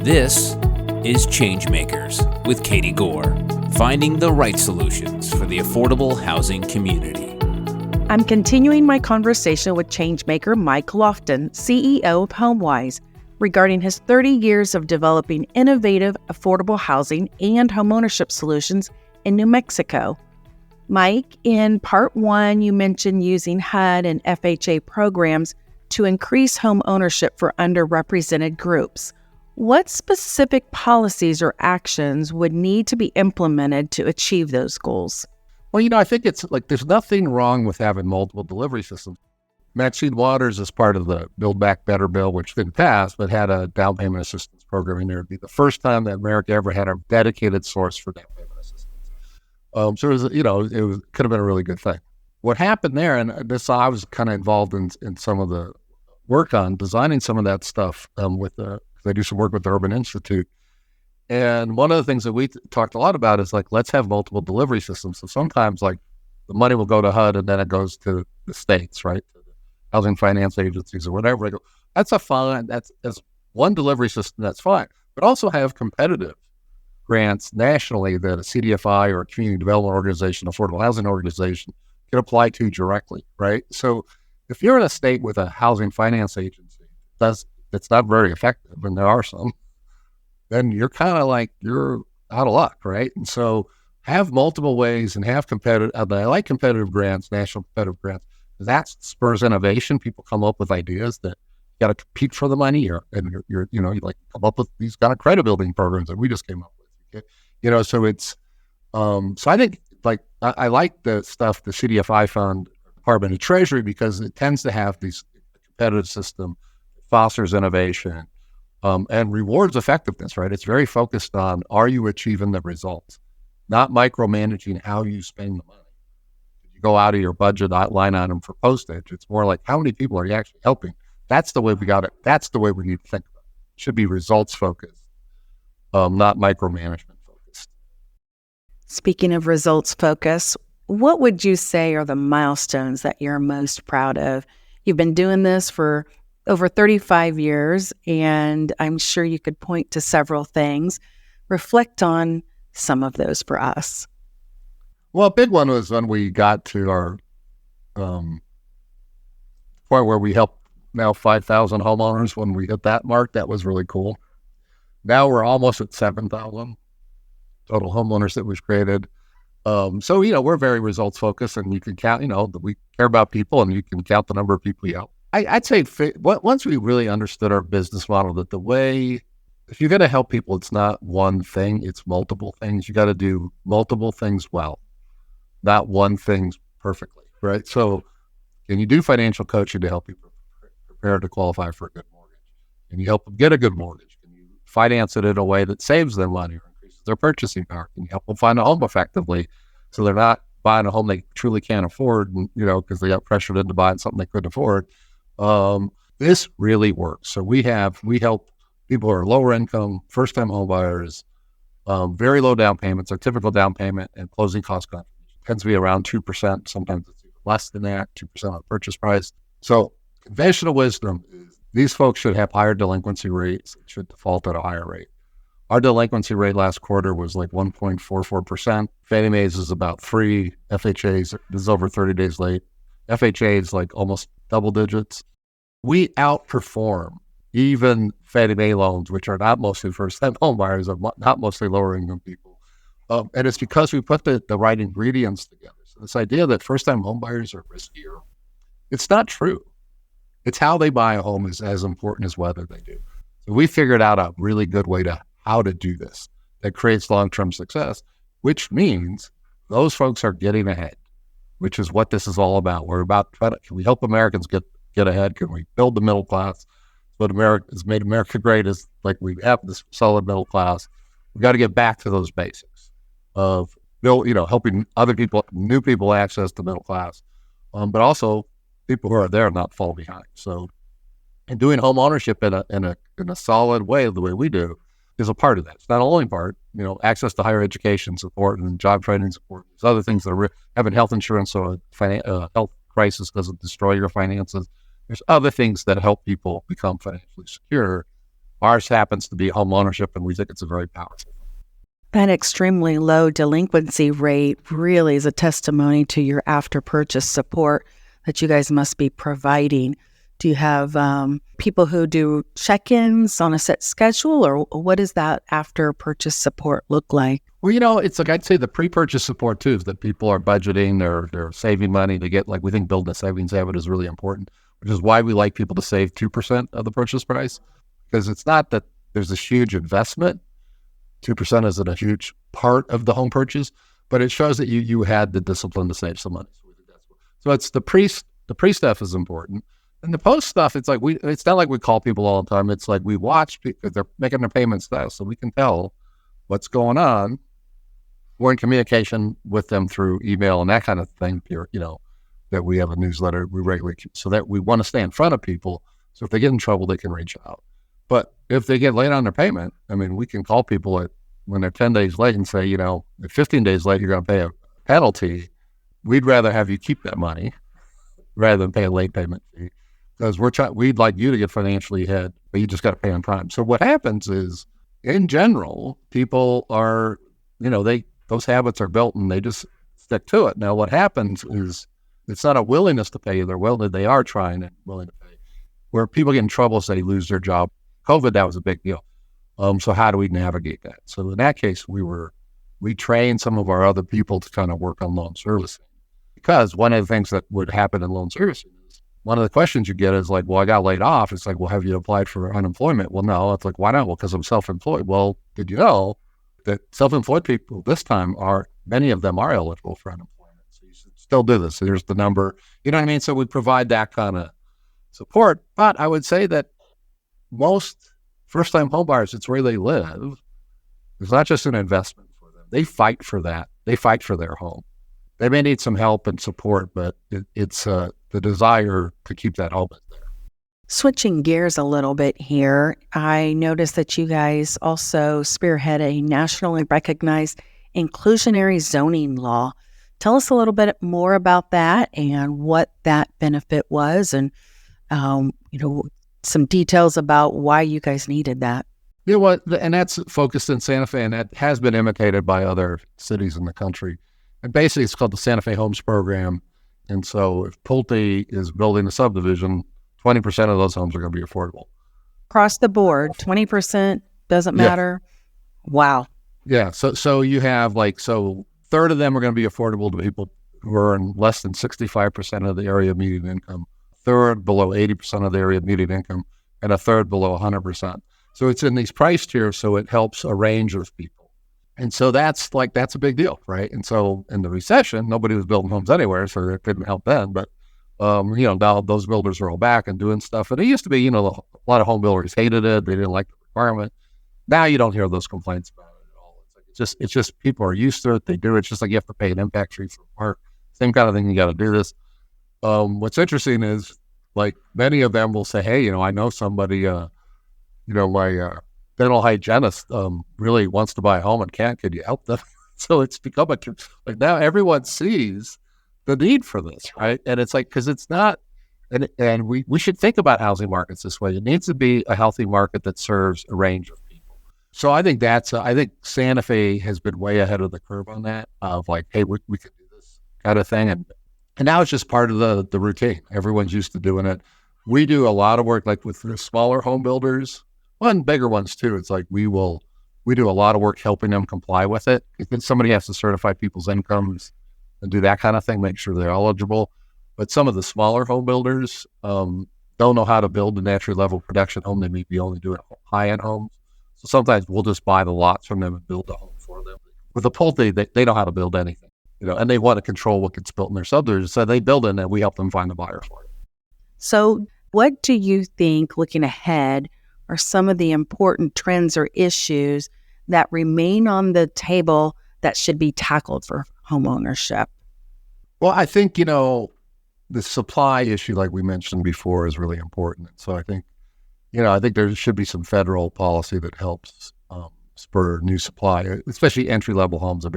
This is Changemakers with Katie Gore, finding the right solutions for the affordable housing community. I'm continuing my conversation with changemaker Mike Loftin, CEO of Homewise, regarding his 30 years of developing innovative, affordable housing and homeownership solutions in New Mexico. Mike, in part one, you mentioned using HUD and FHA programs to increase home ownership for underrepresented groups. What specific policies or actions would need to be implemented to achieve those goals? Well, I think it's like there's nothing wrong with having multiple delivery systems. Maxine Waters is part of the Build Back Better bill, which didn't pass, but had a down payment assistance program in there. It'd be the first time that America ever had a dedicated source for down payment assistance. So it was, could have been a really good thing. What happened there, and I was kind of involved in some of the work on designing some of that stuff because I do some work with the Urban Institute. And one of the things that we talked a lot about is let's have multiple delivery systems. So sometimes the money will go to HUD and then it goes to the states, right? To the housing finance agencies or whatever. I go, that's as one delivery system, that's fine. But also have competitive grants nationally that a CDFI or a community development organization, affordable housing organization can apply to directly, right? So if you're in a state with a housing finance agency that's not very effective, and there are some, then you're kind of you're out of luck, right? And so have multiple ways and have competitive, I like competitive grants, national competitive grants, because that spurs innovation. People come up with ideas that you got to compete for the money, and you come up with these kind of credit building programs that we just came up with. Okay? So it's, so I think I like the stuff, the CDFI fund, Department of Treasury, because it tends to have these competitive system, fosters innovation, and rewards effectiveness, right? It's very focused on, are you achieving the results? Not micromanaging how you spend the money. If you go out of your budget line item for postage, it's more like, how many people are you actually helping? That's the way we got it. That's the way we need to think about it. It should be results focused, not micromanagement focused. Speaking of results focus, what would you say are the milestones that you're most proud of? You've been doing this for over 35 years, and I'm sure you could point to several things. Reflect on some of those for us. Well, a big one was when we got to our point where we help now 5,000 homeowners. When we hit that mark, that was really cool. Now we're almost at 7,000 total homeowners that we've created. So we're very results focused, and you can count, that we care about people, and you can count the number of people you help. I'd say once we really understood our business model, that the way, if you're going to help people, it's not one thing, it's multiple things. You got to do multiple things well, not one thing perfectly, right? So can you do financial coaching to help people prepare to qualify for a good mortgage? Can you help them get a good mortgage? Can you finance it in a way that saves them money or increases their purchasing power? Can you help them find a home effectively so they're not buying a home they truly can't afford, because they got pressured into buying something they couldn't afford? This really works. So we help people who are lower income, first time home buyers, very low down payments. Our typical down payment and closing cost contribution tends to be around 2%. Sometimes it's even less than that, 2% on the purchase price. So conventional wisdom is these folks should have higher delinquency rates, should default at a higher rate. Our delinquency rate last quarter was 1.44%. Fannie Mae's is about 3. FHA's is over 30 days late. FHA is almost double digits. We outperform even Fannie Mae loans, which are not mostly first-time home buyers, are not mostly lower-income people. And it's because we put the right ingredients together. So this idea that first-time home buyers are riskier, it's not true. It's how they buy a home is as important as whether they do. So we figured out a really good way to how to do this that creates long-term success, which means those folks are getting ahead, which is what this is all about. We're about can we help Americans get ahead? Can we build the middle class? What America has made America great is we have this solid middle class. We've got to get back to those basics of helping other people, new people access the middle class, but also people who are there not fall behind. So, and doing home ownership in a solid way, the way we do, is a part of that. It's not the only part. Access to higher education support and job training support. There's other things that are having health insurance so a health crisis doesn't destroy your finances. There's other things that help people become financially secure. Ours happens to be home ownership, and we think it's a very powerful. That extremely low delinquency rate really is a testimony to your after-purchase support that you guys must be providing. Do you have people who do check-ins on a set schedule, or what does that after-purchase support look like? Well, it's like I'd say the pre-purchase support too is that people are budgeting, they're saving money. They get we think building a savings habit is really important, which is why we like people to save 2% of the purchase price, because it's not that there's this huge investment. 2% isn't a huge part of the home purchase, but it shows that you had the discipline to save some money. So it's the pre stuff is important. And the post stuff, it's not like we call people all the time. It's like we watch people, they're making their payments now, so we can tell what's going on. We're in communication with them through email and that kind of thing, that we have a newsletter we regularly keep, so that we want to stay in front of people. So if they get in trouble, they can reach out. But if they get late on their payment, we can call people when they're 10 days late and say, if 15 days late, you're going to pay a penalty. We'd rather have you keep that money rather than pay a late payment fee, because we'd like you to get financially ahead, but you just got to pay on time. So what happens is, in general, people are, those habits are built and they just stick to it. Now, what happens is it's not a willingness to pay. They are trying and willing to pay. Where people get in trouble, say lose their job. COVID, that was a big deal. So how do we navigate that? So in that case, we trained some of our other people to kind of work on loan servicing, because one of the things that would happen in loan servicing is one of the questions you get is like, well, I got laid off. It's like, well, have you applied for unemployment? Well, no. It's like, why not? Well, because I'm self-employed. Well, did you know that self-employed people this time many of them are eligible for unemployment? So you should still do this. So here's the number. You know what I mean? So we provide that kind of support. But I would say that most first-time home buyers, it's where they live. It's not just an investment for them. They fight for that. They fight for their home. They may need some help and support, but it's the desire to keep that home there. Switching gears a little bit here, I noticed that you guys also spearhead a nationally recognized inclusionary zoning law. Tell us a little bit more about that and what that benefit was, and some details about why you guys needed that. And that's focused in Santa Fe, and that has been imitated by other cities in the country. And basically, it's called the Santa Fe Homes Program. And so if Pulte is building a subdivision, 20% of those homes are going to be affordable. Across the board, 20% doesn't matter? Yeah. Wow. Yeah. So you have third of them are going to be affordable to people who earn less than 65% of the area median income, third below 80% of the area median income, and a third below 100%. So it's in these price tiers, so it helps a range of people. And so that's a big deal, right? And so in the recession, nobody was building homes anywhere, so it didn't help then. But, now those builders are all back and doing stuff. And it used to be, a lot of home builders hated it. They didn't like the requirement. Now you don't hear those complaints about it at all. It's just people are used to it. They do it. It's just like you have to pay an impact fee for a park. Same kind of thing. You got to do this. What's interesting is many of them will say, hey, I know somebody, my dental hygienist really wants to buy a home and can't. Could you help them? So it's become now everyone sees the need for this, right? And it's because it's not, and we should think about housing markets this way. It needs to be a healthy market that serves a range of people. So I think I think Santa Fe has been way ahead of the curve on that, of hey, we could do this kind of thing. And now it's just part of the routine. Everyone's used to doing it. We do a lot of work with the smaller home builders, and bigger ones too. It's we do a lot of work helping them comply with it. Somebody has to certify people's incomes and do that kind of thing, make sure they're eligible. But some of the smaller home builders don't know how to build an entry-level production home. They may be only doing high-end homes. So sometimes we'll just buy the lots from them and build a home for them. With the Pulte, they know how to build anything, and they want to control what gets built in their subdivision. So they build it, and we help them find the buyer for it. So what do you think, looking ahead, are some of the important trends or issues that remain on the table that should be tackled for homeownership? Well, I think, the supply issue, like we mentioned before, is really important. So I think there should be some federal policy that helps spur new supply, especially entry-level homes. I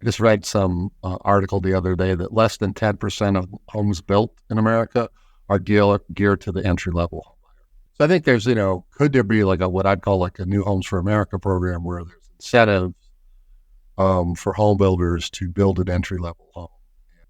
just read some article the other day that less than 10% of homes built in America are geared to the entry-level home buyer. So I think there's, could there be like what I'd call like a New Homes for America program where there's incentives for home builders to build an entry level home.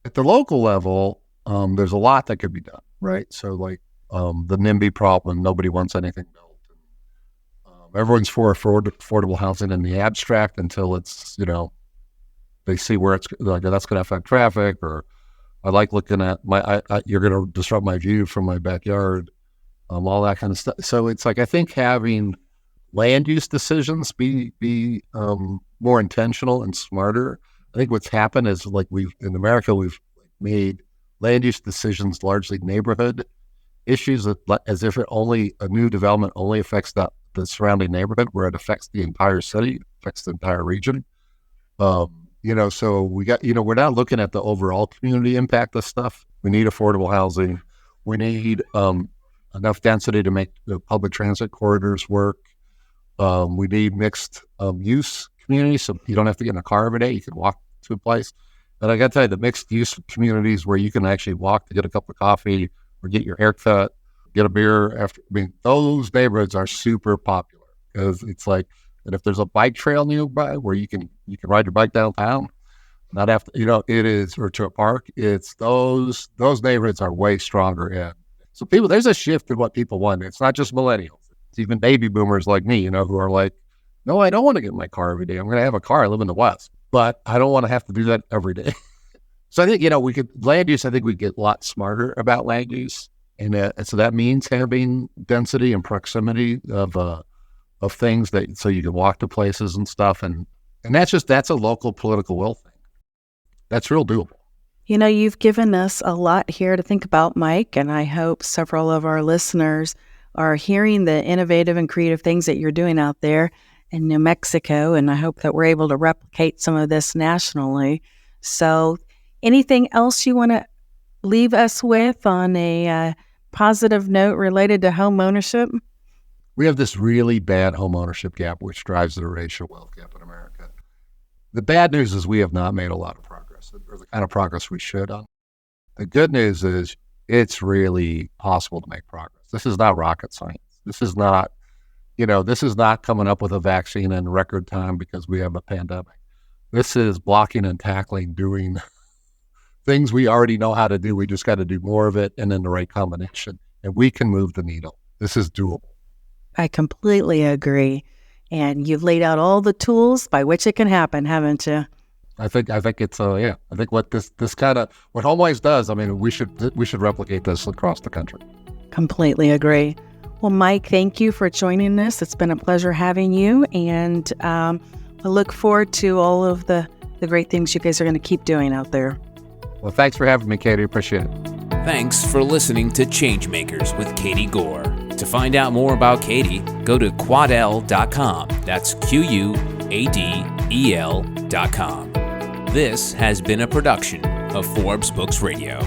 At the local level, there's a lot that could be done, right? So like the NIMBY problem, nobody wants anything built. Everyone's for affordable housing in the abstract until it's, they see where it's like that's going to affect traffic, or I like looking at you're going to disrupt my view from my backyard, all that kind of stuff. So it's like I think having land use decisions be more intentional and smarter. I think what's happened is like in America we've made land use decisions largely neighborhood issues, as if a new development only affects the surrounding neighborhood, where it affects the entire city, affects the entire region. So we got, we're not looking at the overall community impact of stuff. We need affordable housing. We need enough density to make the public transit corridors work. We need mixed use communities, so you don't have to get in a car every day. You can walk to a place. But I got to tell you, the mixed use communities where you can actually walk to get a cup of coffee or get your hair cut, get a beer after. Those neighborhoods are super popular because it's like, and if there's a bike trail nearby where you can ride your bike downtown, not after it is, or to a park, it's those neighborhoods are way stronger in. So there's a shift in what people want. It's not just millennials. It's even baby boomers like me, who are like, no, I don't want to get in my car every day. I'm going to have a car. I live in the West, but I don't want to have to do that every day. So I think, we could land use. I think we get a lot smarter about land use. And so that means having density and proximity of things so you can walk to places and stuff. And that's a local political will thing. That's real doable. You've given us a lot here to think about, Mike, and I hope several of our listeners are hearing the innovative and creative things that you're doing out there in New Mexico, and I hope that we're able to replicate some of this nationally. So anything else you want to leave us with on a positive note related to home ownership? We have this really bad home ownership gap, which drives the racial wealth gap in America. The bad news is we have not made a lot of progress, or the kind of progress we should on. The good news is it's really possible to make progress. This is not rocket science. This is not, this is not coming up with a vaccine in record time because we have a pandemic. This is blocking and tackling, doing things we already know how to do. We just got to do more of it and in the right combination. And we can move the needle. This is doable. I completely agree. And you've laid out all the tools by which it can happen, haven't you? I think it's I think what this kind of what Homewise does. I mean, we should replicate this across the country. Completely agree. Well, Mike, thank you for joining us. It's been a pleasure having you, and I look forward to all of the great things you guys are going to keep doing out there. Well, thanks for having me, Katie. Appreciate it. Thanks for listening to Changemakers with Katie Gore. To find out more about Katie, go to quadel.com. That's QUADEL.com. This has been a production of Forbes Books Radio.